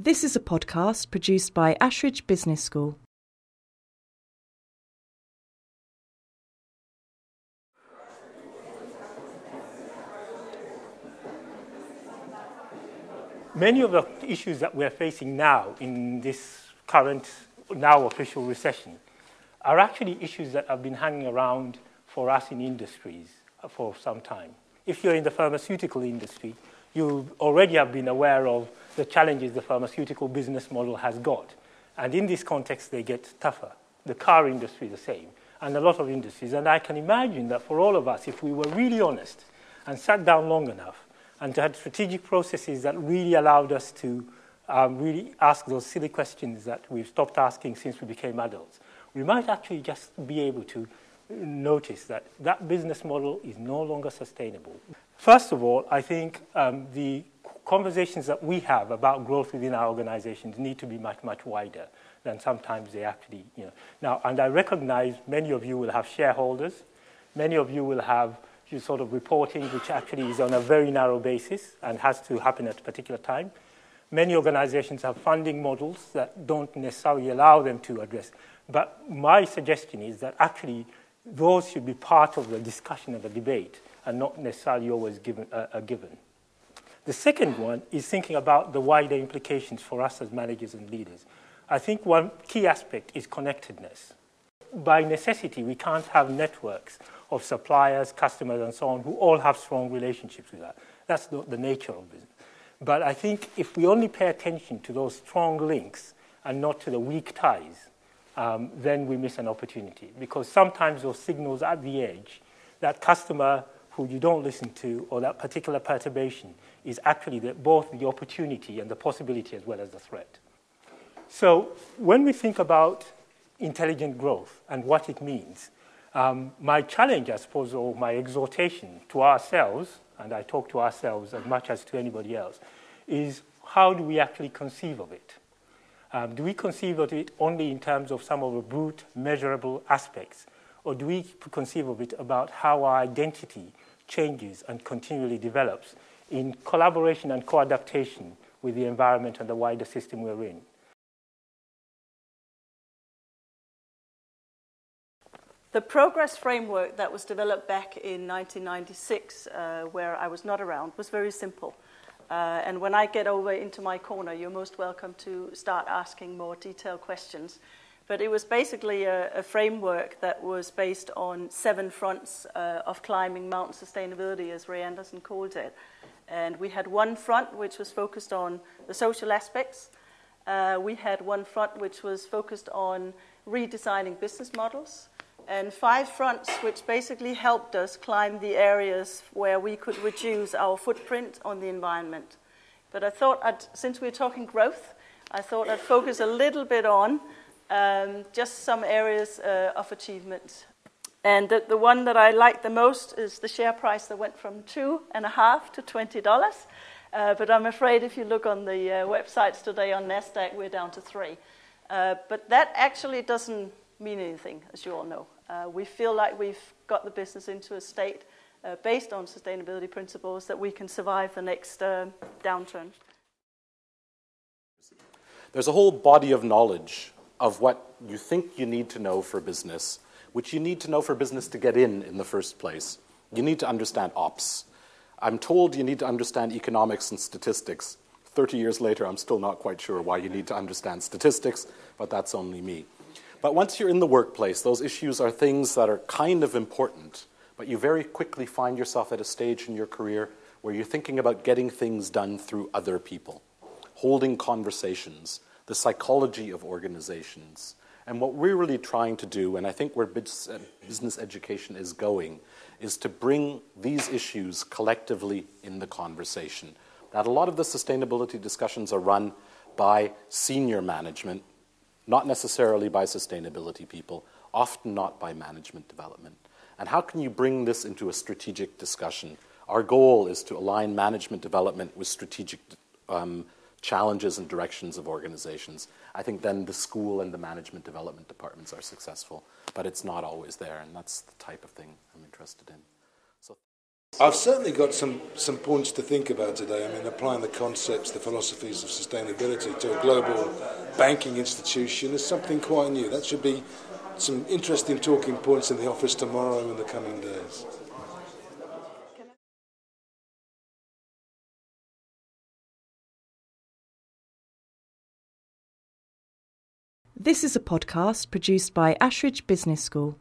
This is a podcast produced by Ashridge Business School. Many of the issues that we're facing now in this current, now official recession are actually issues that have been hanging around for us in industries for some time. If you're in the pharmaceutical industry, you already have been aware of the challenges the pharmaceutical business model has got. And in this context, they get tougher. The car industry, the same, and a lot of industries. And I can imagine that for all of us, if we were really honest and sat down long enough and had strategic processes that really allowed us to really ask those silly questions that we've stopped asking since we became adults, we might actually just be able to notice that that business model is no longer sustainable. First of all, I think the conversations that we have about growth within our organizations need to be much, much wider than sometimes they actually, Now, and I recognize many of you will have shareholders. Many of you will have sort of reporting, which actually is on a very narrow basis and has to happen at a particular time. Many organizations have funding models that don't necessarily allow them to address. But my suggestion is that actually those should be part of the discussion and the debate and not necessarily always a given. The second one is thinking about the wider implications for us as managers and leaders. I think one key aspect is connectedness. By necessity, we can't have networks of suppliers, customers, and so on who all have strong relationships with that. That's the nature of business. But I think if we only pay attention to those strong links and not to the weak ties, then we miss an opportunity. Because sometimes those signals at the edge, that customer who you don't listen to or that particular perturbation is actually both the opportunity and the possibility as well as the threat. So when we think about intelligent growth and what it means, my challenge, I suppose, or my exhortation to ourselves, and I talk to ourselves as much as to anybody else, is how do we actually conceive of it? Do we conceive of it only in terms of some of the brute, measurable aspects, or do we conceive of it about how our identity changes and continually develops in collaboration and co-adaptation with the environment and the wider system we're in? The progress framework that was developed back in 1996, where I was not around, was very simple. And when I get over into my corner, you're most welcome to start asking more detailed questions. But it was basically a framework that was based on 7 fronts of climbing mountain sustainability, as Ray Anderson called it. And we had one front which was focused on the social aspects. We had one front which was focused on redesigning business models. And 5 fronts which basically helped us climb the areas where we could reduce our footprint on the environment. But I thought, since we're talking growth, I thought I'd focus a little bit on just some areas of achievement. And the one that I like the most is the share price that went from $2.50 to $20. But I'm afraid if you look on the websites today on NASDAQ, we're down to 3. But that actually doesn't mean anything, as you all know. We feel like we've got the business into a state based on sustainability principles that we can survive the next downturn. There's a whole body of knowledge of what you think you need to know for business, which you need to know for business to get in the first place. You need to understand ops. I'm told you need to understand economics and statistics. 30 years later, I'm still not quite sure why you need to understand statistics, but that's only me. But once you're in the workplace, those issues are things that are kind of important, but you very quickly find yourself at a stage in your career where you're thinking about getting things done through other people, holding conversations, the psychology of organizations. And what we're really trying to do, and I think where business education is going, is to bring these issues collectively in the conversation. That a lot of the sustainability discussions are run by senior management, not necessarily by sustainability people, often not by management development. And how can you bring this into a strategic discussion? Our goal is to align management development with strategic challenges and directions of organizations. I think then the school and the management development departments are successful, but it's not always there, and that's the type of thing I'm interested in. I've certainly got some points to think about today. I mean, applying the concepts, the philosophies of sustainability to a global banking institution is something quite new. That should be some interesting talking points in the office tomorrow and in the coming days. This is a podcast produced by Ashridge Business School.